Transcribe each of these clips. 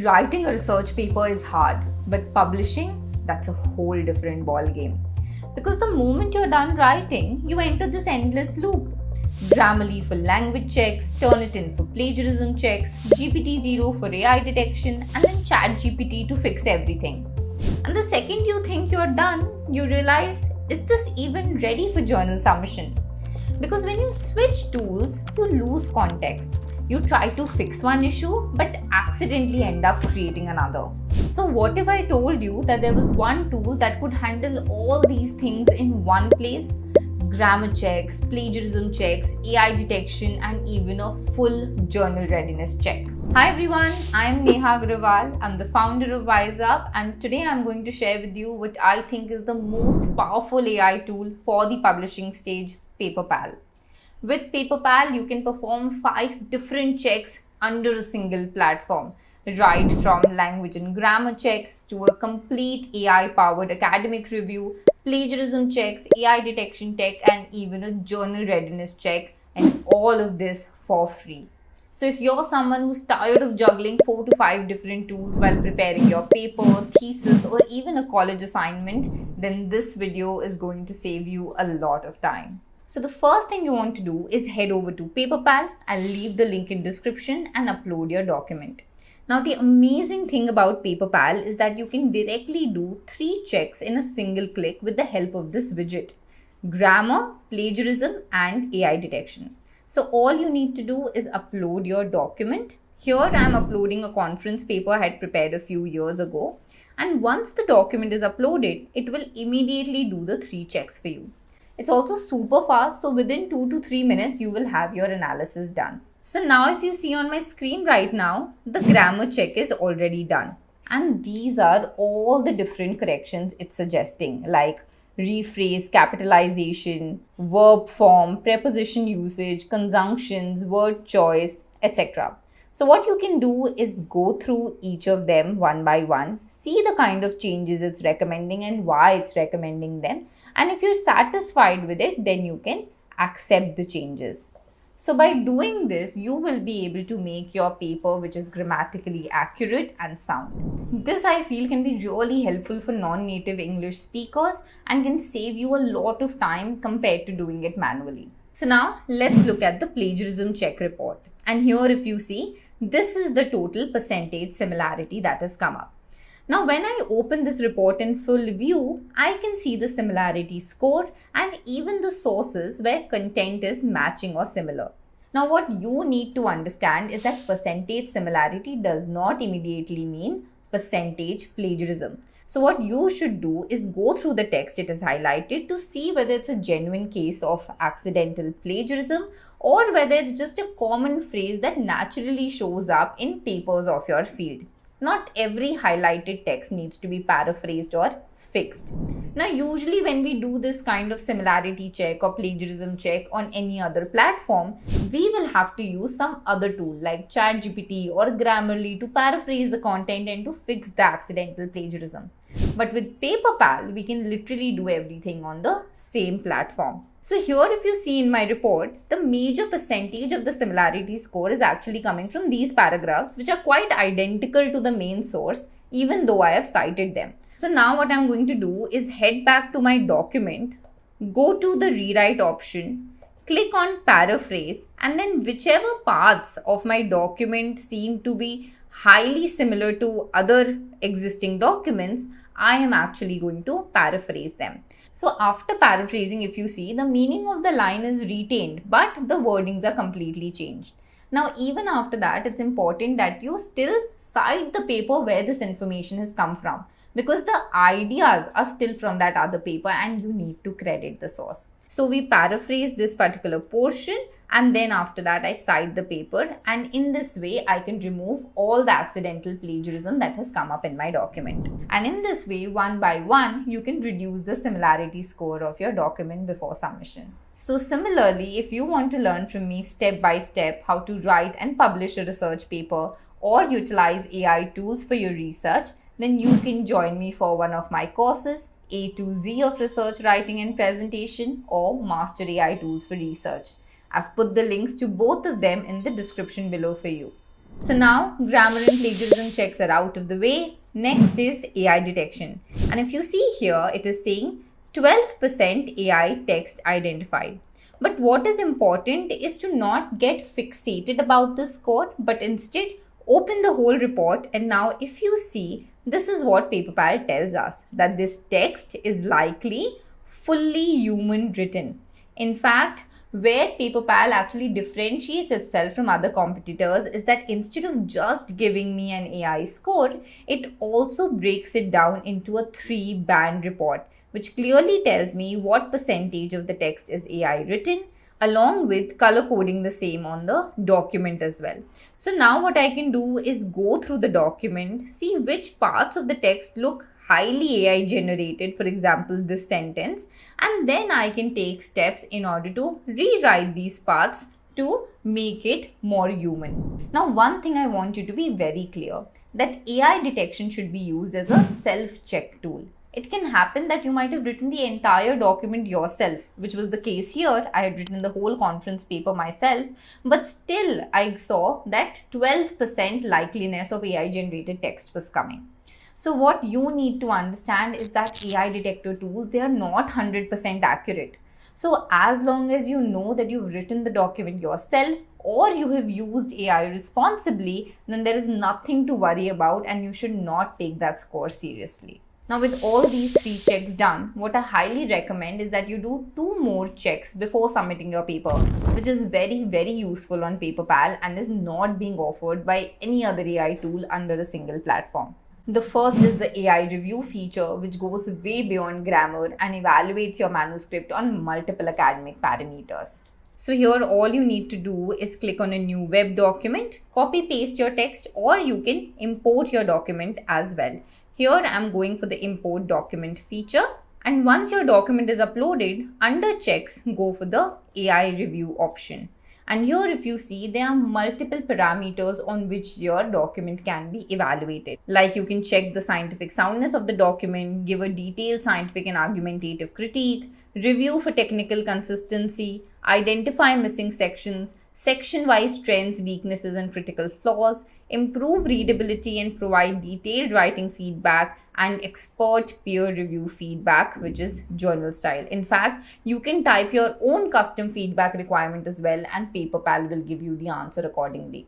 Writing a research paper is hard, but publishing, that's a whole different ball game. Because the moment you're done writing, you enter this endless loop. Grammarly for language checks, Turnitin for plagiarism checks, GPT-0 for AI detection, and then ChatGPT to fix everything. And the second you think you're done, you realize, is this even ready for journal submission? Because when you switch tools, you lose context. You try to fix one issue but accidentally end up creating another. So what if I told you that there was one tool that could handle all these things in one place? Grammar checks, plagiarism checks, AI detection, and even a full journal readiness check. Hi everyone, I'm Neha Agrawal. I'm the founder of WiseUp, and today I'm going to share with you what I think is the most powerful AI tool for the publishing stage, PaperPal. With PaperPal, you can perform 5 different checks under a single platform, right from language and grammar checks to a complete AI-powered academic review, plagiarism checks, AI detection tech, and even a journal readiness check, and all of this for free. So if you're someone who's tired of juggling 4 to 5 different tools while preparing your paper, thesis, or even a college assignment, then this video is going to save you a lot of time. So the first thing you want to do is head over to PaperPal. I'll leave the link in description and upload your document. Now the amazing thing about PaperPal is that you can directly do 3 checks in a single click with the help of this widget: grammar, plagiarism, and AI detection. So all you need to do is upload your document. Here I am uploading a conference paper I had prepared a few years ago. And once the document is uploaded, it will immediately do the 3 checks for you. It's also super fast, so within 2 to 3 minutes, you will have your analysis done. So now if you see on my screen right now, the grammar check is already done. And these are all the different corrections it's suggesting, like rephrase, capitalization, verb form, preposition usage, conjunctions, word choice, etc. So what you can do is go through each of them one by one, see the kind of changes it's recommending and why it's recommending them. And if you're satisfied with it, then you can accept the changes. So by doing this, you will be able to make your paper which is grammatically accurate and sound. This I feel can be really helpful for non-native English speakers and can save you a lot of time compared to doing it manually. So now let's look at the plagiarism check report. And here if you see, this is the total percentage similarity that has come up. Now when I open this report in full view, I can see the similarity score and even the sources where content is matching or similar. Now what you need to understand is that percentage similarity does not immediately mean percentage plagiarism. So what you should do is go through the text it is highlighted to see whether it's a genuine case of accidental plagiarism or whether it's just a common phrase that naturally shows up in papers of your field. Not every highlighted text needs to be paraphrased or fixed. Now, usually when we do this kind of similarity check or plagiarism check on any other platform, we will have to use some other tool like ChatGPT or Grammarly to paraphrase the content and to fix the accidental plagiarism. But with PaperPal, we can literally do everything on the same platform. So here if you see in my report, the major percentage of the similarity score is actually coming from these paragraphs which are quite identical to the main source even though I have cited them. So now what I'm going to do is head back to my document, go to the rewrite option, click on paraphrase, and then whichever parts of my document seem to be highly similar to other existing documents, I am actually going to paraphrase them. So after paraphrasing, if you see, the meaning of the line is retained, but the wordings are completely changed. Now, even after that, it's important that you still cite the paper where this information has come from, because the ideas are still from that other paper and you need to credit the source. So we paraphrase this particular portion and then after that I cite the paper, and in this way I can remove all the accidental plagiarism that has come up in my document. And in this way, one by one, you can reduce the similarity score of your document before submission. So similarly, if you want to learn from me step by step how to write and publish a research paper or utilize AI tools for your research, then you can join me for one of my courses, A to Z of research writing and presentation, or Master AI Tools for Research. I've put the links to both of them in the description below for you. So now grammar and plagiarism checks are out of the way. Next is AI detection. And if you see here, it is saying 12% AI text identified. But what is important is to not get fixated about the score, but instead open the whole report. And now if you see, this is what PaperPal tells us, that this text is likely fully human written. In fact, where PaperPal actually differentiates itself from other competitors is that instead of just giving me an AI score, it also breaks it down into a 3-band report, which clearly tells me what percentage of the text is AI written, along with color coding the same on the document as well. So now what I can do is go through the document, see which parts of the text look highly AI generated, for example, this sentence, and then I can take steps in order to rewrite these parts to make it more human. Now, one thing I want you to be very clear, that AI detection should be used as a self-check tool. It can happen that you might have written the entire document yourself, which was the case here. I had written the whole conference paper myself, but still I saw that 12% likeliness of AI generated text was coming. So what you need to understand is that AI detector tools, they are not 100% accurate. So as long as you know that you've written the document yourself or you have used AI responsibly, then there is nothing to worry about and you should not take that score seriously. Now with all these 3 checks done, what I highly recommend is that you do 2 more checks before submitting your paper, which is very, very useful on PaperPal and is not being offered by any other AI tool under a single platform. The first is the AI review feature, which goes way beyond grammar and evaluates your manuscript on multiple academic parameters. So here all you need to do is click on a new web document, copy paste your text, or you can import your document as well. Here I'm going for the import document feature, and once your document is uploaded, under checks go for the AI review option. And here if you see, there are multiple parameters on which your document can be evaluated. Like you can check the scientific soundness of the document, give a detailed scientific and argumentative critique, review for technical consistency, identify missing sections, section-wise trends, weaknesses and critical flaws, improve readability and provide detailed writing feedback, and expert peer review feedback, which is journal style. In fact, you can type your own custom feedback requirement as well, and PaperPal will give you the answer accordingly.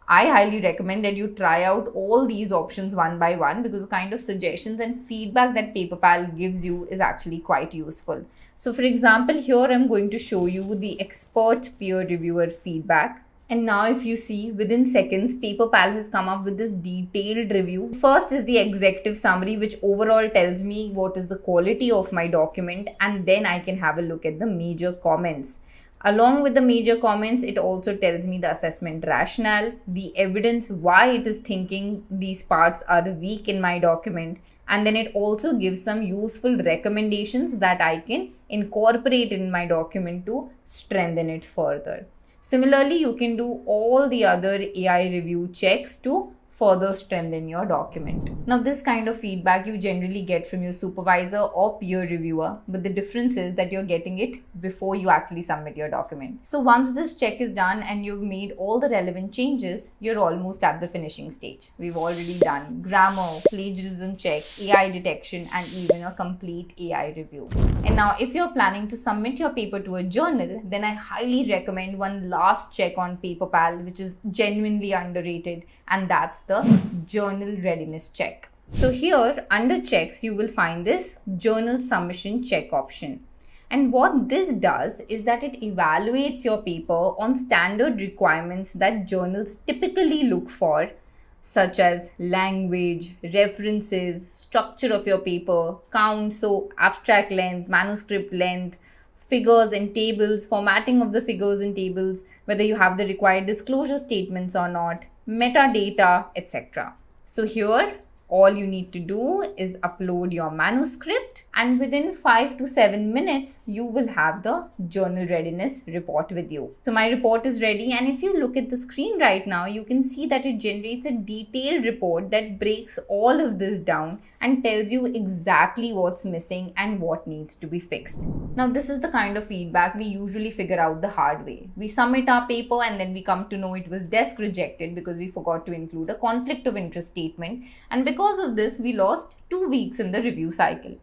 I highly recommend that you try out all these options one by one, because the kind of suggestions and feedback that PaperPal gives you is actually quite useful. So for example, here I'm going to show you the expert peer reviewer feedback. And now if you see, within seconds, PaperPal has come up with this detailed review. First is the executive summary, which overall tells me what is the quality of my document, and then I can have a look at the major comments. Along with the major comments, it also tells me the assessment rationale, the evidence why it is thinking these parts are weak in my document, and then it also gives some useful recommendations that I can incorporate in my document to strengthen it further. Similarly, you can do all the other AI review checks to further strengthen your document. Now, this kind of feedback you generally get from your supervisor or peer reviewer, but the difference is that you're getting it before you actually submit your document. So once this check is done and you've made all the relevant changes, you're almost at the finishing stage. We've already done grammar, plagiarism check, AI detection, and even a complete AI review. And now if you're planning to submit your paper to a journal, then I highly recommend one last check on PaperPal, which is genuinely underrated, and that's the journal readiness check. So here under checks, you will find this journal submission check option. And what this does is that it evaluates your paper on standard requirements that journals typically look for, such as language, references, structure of your paper, count, so abstract length, manuscript length, figures and tables, formatting of the figures and tables, whether you have the required disclosure statements or not, metadata, etc. So here, all you need to do is upload your manuscript and within 5 to 7 minutes, you will have the journal readiness report with you. So my report is ready, and if you look at the screen right now, you can see that it generates a detailed report that breaks all of this down and tells you exactly what's missing and what needs to be fixed. Now, this is the kind of feedback we usually figure out the hard way. We submit our paper and then we come to know it was desk rejected because we forgot to include a conflict of interest statement, and because of this, we lost 2 weeks in the review cycle.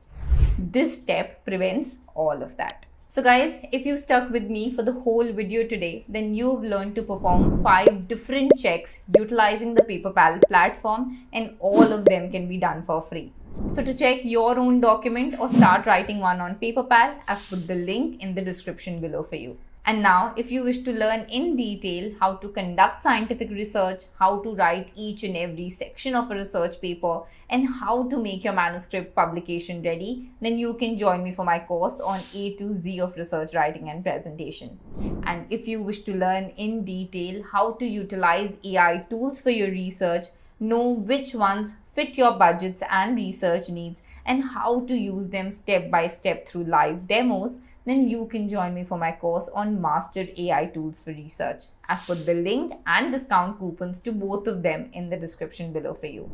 This step prevents all of that. So guys, if you stuck with me for the whole video today, then you've learned to perform 5 different checks utilizing the PaperPal platform, and all of them can be done for free. So to check your own document or start writing one on PaperPal, I've put the link in the description below for you. And now, if you wish to learn in detail how to conduct scientific research, how to write each and every section of a research paper, and how to make your manuscript publication ready, then you can join me for my course on A to Z of research writing and presentation. And if you wish to learn in detail how to utilize AI tools for your research, know which ones fit your budgets and research needs, and how to use them step by step through live demos, then you can join me for my course on Master AI Tools for Research. I've put the link and discount coupons to both of them in the description below for you.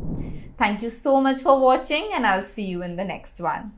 Thank you so much for watching, and I'll see you in the next one.